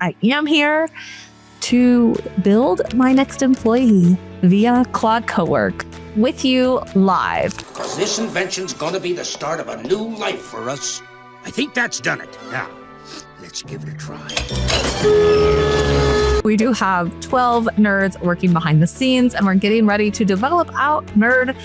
I am here to build my next employee via Claude Cowork with you live. Because this invention's going to be the start of a new life for us. I think that's done it. Now, let's give it a try. We do have 12 nerds working behind the scenes, and we're getting ready to develop out nerd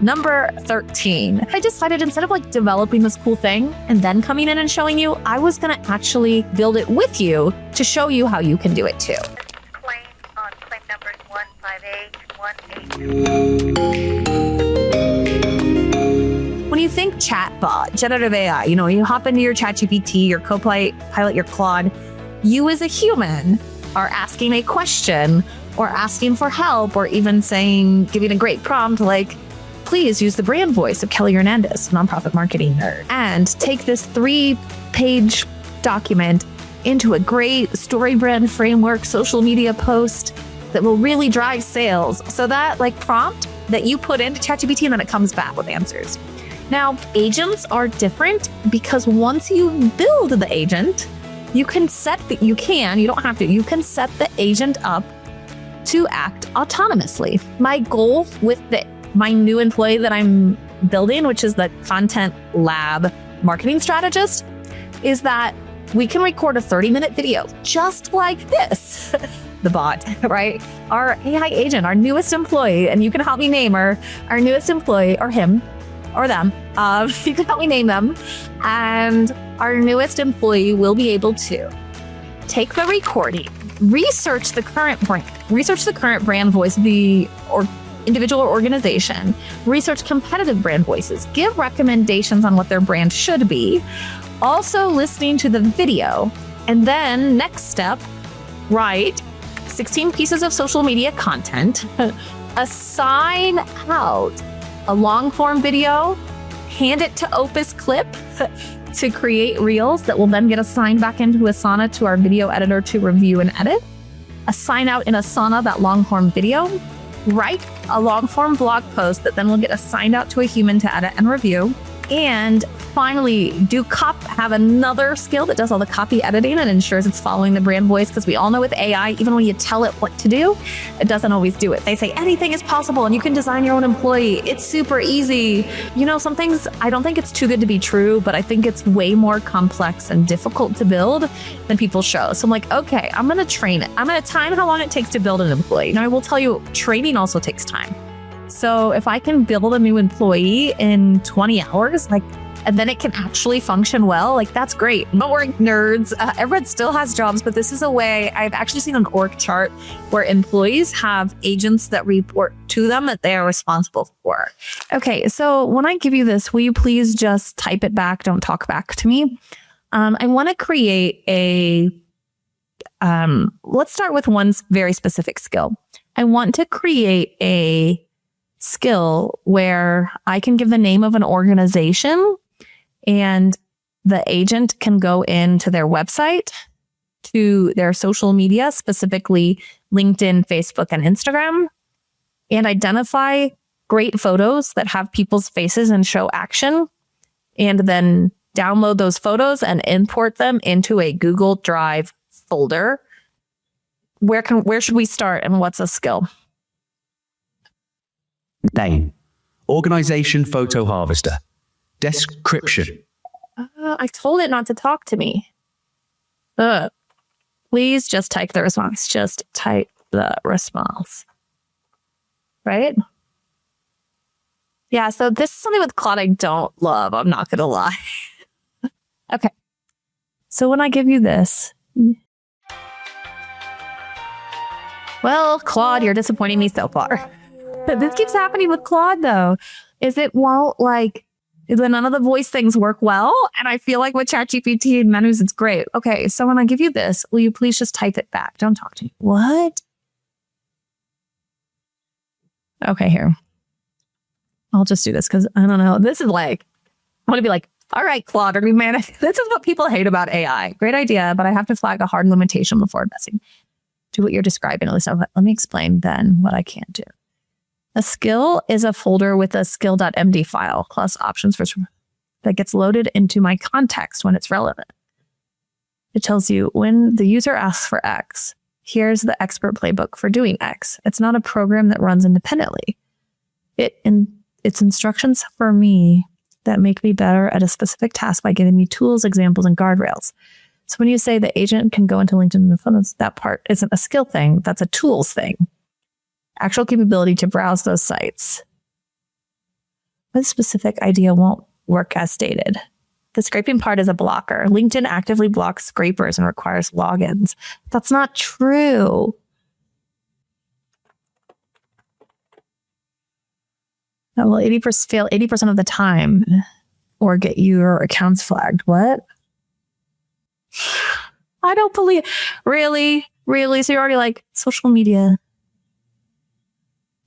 number 13. I decided instead of developing this cool thing and then coming in and showing you, I was going to actually build it with you to show you how you can do it too. Claim on claim numbers 15818. When you think chatbot, generative AI, you hop into your ChatGPT, your Copilot, your Claude, you as a human are asking a question or asking for help or even giving a great prompt like, please use the brand voice of Kelly Hernandez, nonprofit marketing nerd, and take this 3-page document into a great story brand framework, social media post that will really drive sales. So that prompt that you put into ChatGPT and then it comes back with answers. Now, agents are different because once you build the agent, you can set the agent up to act autonomously. My goal with my new employee that I'm building, which is the Content Lab marketing strategist, is that we can record a 30-minute video just like this. The bot, right? Our AI agent, our newest employee, and you can help me name her, our newest employee, or him, or them. You can help me name them. And our newest employee will be able to take the recording, research the current brand voice of the individual or organization, research competitive brand voices, give recommendations on what their brand should be, also listening to the video, and then next step, write 16 pieces of social media content, assign out a long form video, hand it to Opus Clip to create reels that will then get assigned back into Asana to our video editor to review and edit, assign out in Asana that long form video, write a long form blog post that then will get assigned out to a human to edit and review. And finally, have another skill that does all the copy editing and ensures it's following the brand voice. Because we all know with AI, even when you tell it what to do, it doesn't always do it. They say anything is possible and you can design your own employee. It's super easy. Some things, I don't think it's too good to be true, but I think it's way more complex and difficult to build than people show. So I'm like, okay, I'm going to train it. I'm going to time how long it takes to build an employee. Now I will tell you, training also takes time. So if I can build a new employee in 20 hours, and then it can actually function well, that's great. Don't worry, nerds. Everyone still has jobs, but this is a way. I've actually seen an org chart where employees have agents that report to them that they are responsible for. Okay, so when I give you this, will you please just type it back? Don't talk back to me. I want to create let's start with one very specific skill. I want to create a skill where I can give the name of an organization and the agent can go into their website, to their social media, specifically LinkedIn, Facebook, and Instagram, and identify great photos that have people's faces and show action, and then download those photos and import them into a Google Drive folder. Where should we start and what's a skill? Name, organization photo harvester, description. I told it not to talk to me. Please just type the response. Just type the response. Right? Yeah, so this is something with Claude I don't love. I'm not going to lie. Okay. So when I give you this. Well, Claude, you're disappointing me so far. This keeps happening with Claude, though. None of the voice things work well. And I feel like with ChatGPT and menus, it's great. Okay, so when I give you this, will you please just type it back? Don't talk to me. What? Okay, here. I'll just do this because I don't know. This is I want to be all right, Claude, are we managing? This is what people hate about AI. Great idea, but I have to flag a hard limitation before investing. Do what you're describing. Let me explain then what I can't do. A skill is a folder with a skill.md file plus options that gets loaded into my context when it's relevant. It tells you when the user asks for X, here's the expert playbook for doing X. It's not a program that runs independently. It's instructions for me that make me better at a specific task by giving me tools, examples, and guardrails. So when you say the agent can go into LinkedIn and Photos, that part isn't a skill thing. That's a tools thing. Actual capability to browse those sites. This specific idea won't work as stated. The scraping part is a blocker. LinkedIn actively blocks scrapers and requires logins. That's not true. That will 80% fail 80% of the time or get your accounts flagged. What? I don't believe. Really? So you're already like social media.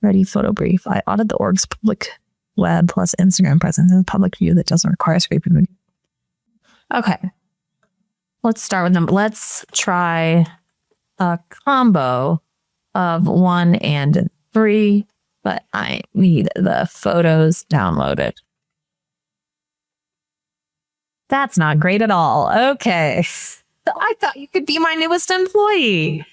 Ready photo brief. I audit the org's public web plus Instagram presence in the public view that doesn't require scraping. Okay. Let's start with them. Let's try a combo of 1 and 3, but I need the photos downloaded. That's not great at all. Okay. I thought you could be my newest employee.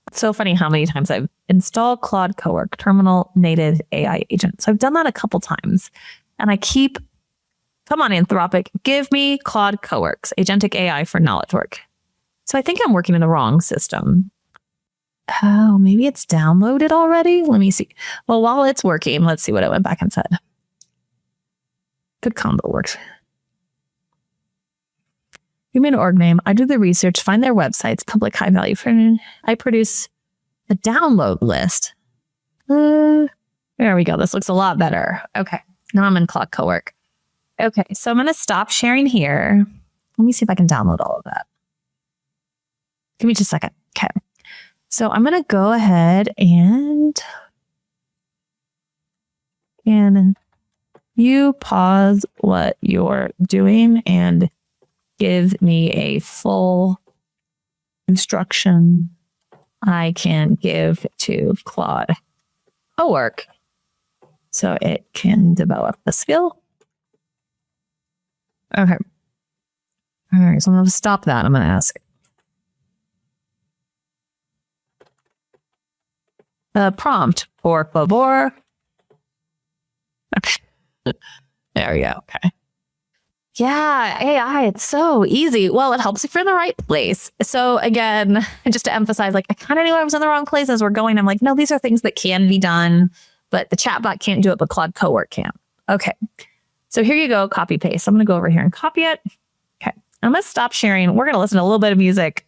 It's so funny how many times I've installed Claude Cowork, terminal native AI agent. So I've done that a couple times. And I keep, come on, Anthropic, give me Claude Cowork's agentic AI for knowledge work. So I think I'm working in the wrong system. Oh, maybe it's downloaded already? Let me see. Well, while it's working, let's see what I went back and said. Good combo works. Give me an org name. I do the research, find their websites, public high value. I produce a download list. There we go. This looks a lot better. Okay. Now I'm in Claude Cowork. Okay. So I'm going to stop sharing here. Let me see if I can download all of that. Give me just a second. Okay. So I'm going to go ahead and you pause what you're doing and give me a full instruction I can give to Claude Cowork so it can develop the skill. Okay. All right. So I'm going to stop that. I'm going to ask prompt, por favor. Okay. There we go. Okay. Yeah, AI, it's so easy. Well, it helps if you're in the right place. So again, just to emphasize, like I kind of knew I was in the wrong place as we're going. I'm like, no, these are things that can be done, but the chatbot can't do it, but Claude Cowork can. Okay. So here you go, copy paste. I'm going to go over here and copy it. Okay. I'm going to stop sharing. We're going to listen to a little bit of music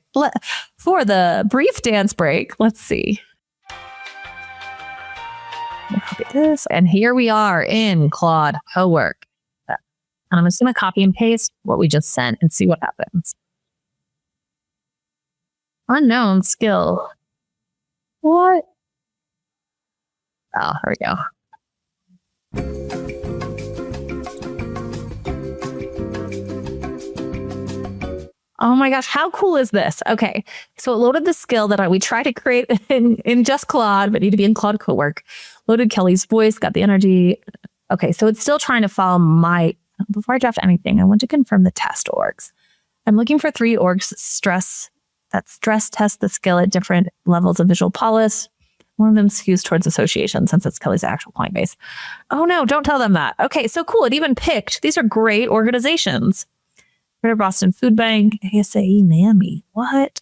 for the brief dance break. Let's see. Copy this. And here we are in Claude Cowork. And I'm just going to copy and paste what we just sent and see what happens. Unknown skill. What? Oh, here we go. Oh my gosh, how cool is this? Okay, so it loaded the skill that we tried to create in just Claude, but need to be in Claude Cowork. Loaded Kelly's voice, got the energy. Okay, so it's still trying to follow my... Before I draft anything, I want to confirm the test orgs. I'm looking for 3 orgs stress test the skill at different levels of visual polish. One of them skews towards association since it's Kelly's actual client base. Oh no, don't tell them that. Okay, so cool. It even picked. These are great organizations. Greater Boston Food Bank, ASAE, NAMI. What?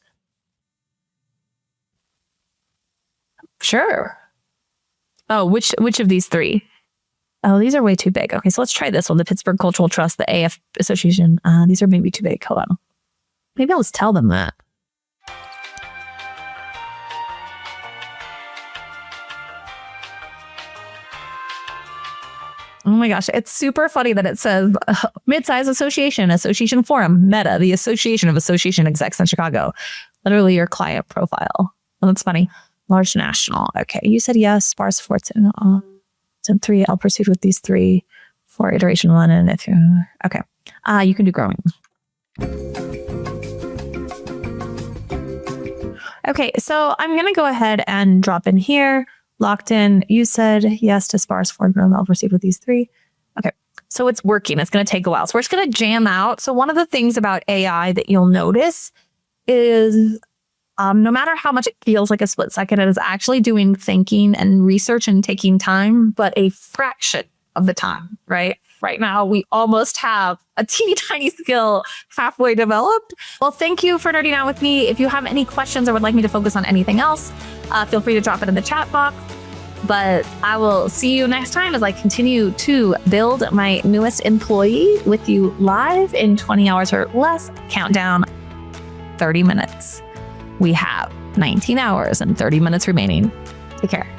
Sure. Oh, which of these 3? Oh, these are way too big. Okay, so let's try this one. The Pittsburgh Cultural Trust, the AF Association. These are maybe too big. Hold on. Maybe I'll just tell them that. Oh my gosh, it's super funny that it says mid-size association forum, Meta, the Association of Association Execs in Chicago. Literally your client profile. Oh, that's funny. Large national. Okay, you said yes. Sparse Forts. So 3, I'll proceed with these 3 for iteration 1. And if you, okay, you can do growing. Okay, so I'm going to go ahead and drop in here. Locked in. You said yes to sparse foreground. I'll proceed with these 3. Okay, so it's working. It's going to take a while. So we're just going to jam out. So one of the things about AI that you'll notice is no matter how much it feels like a split second, it is actually doing thinking and research and taking time, but a fraction of the time, right? Right now, we almost have a teeny tiny skill halfway developed. Well, thank you for nerding out with me. If you have any questions or would like me to focus on anything else, feel free to drop it in the chat box. But I will see you next time as I continue to build my newest employee with you live in 20 hours or less. Countdown 30 minutes. We have 19 hours and 30 minutes remaining. Take care.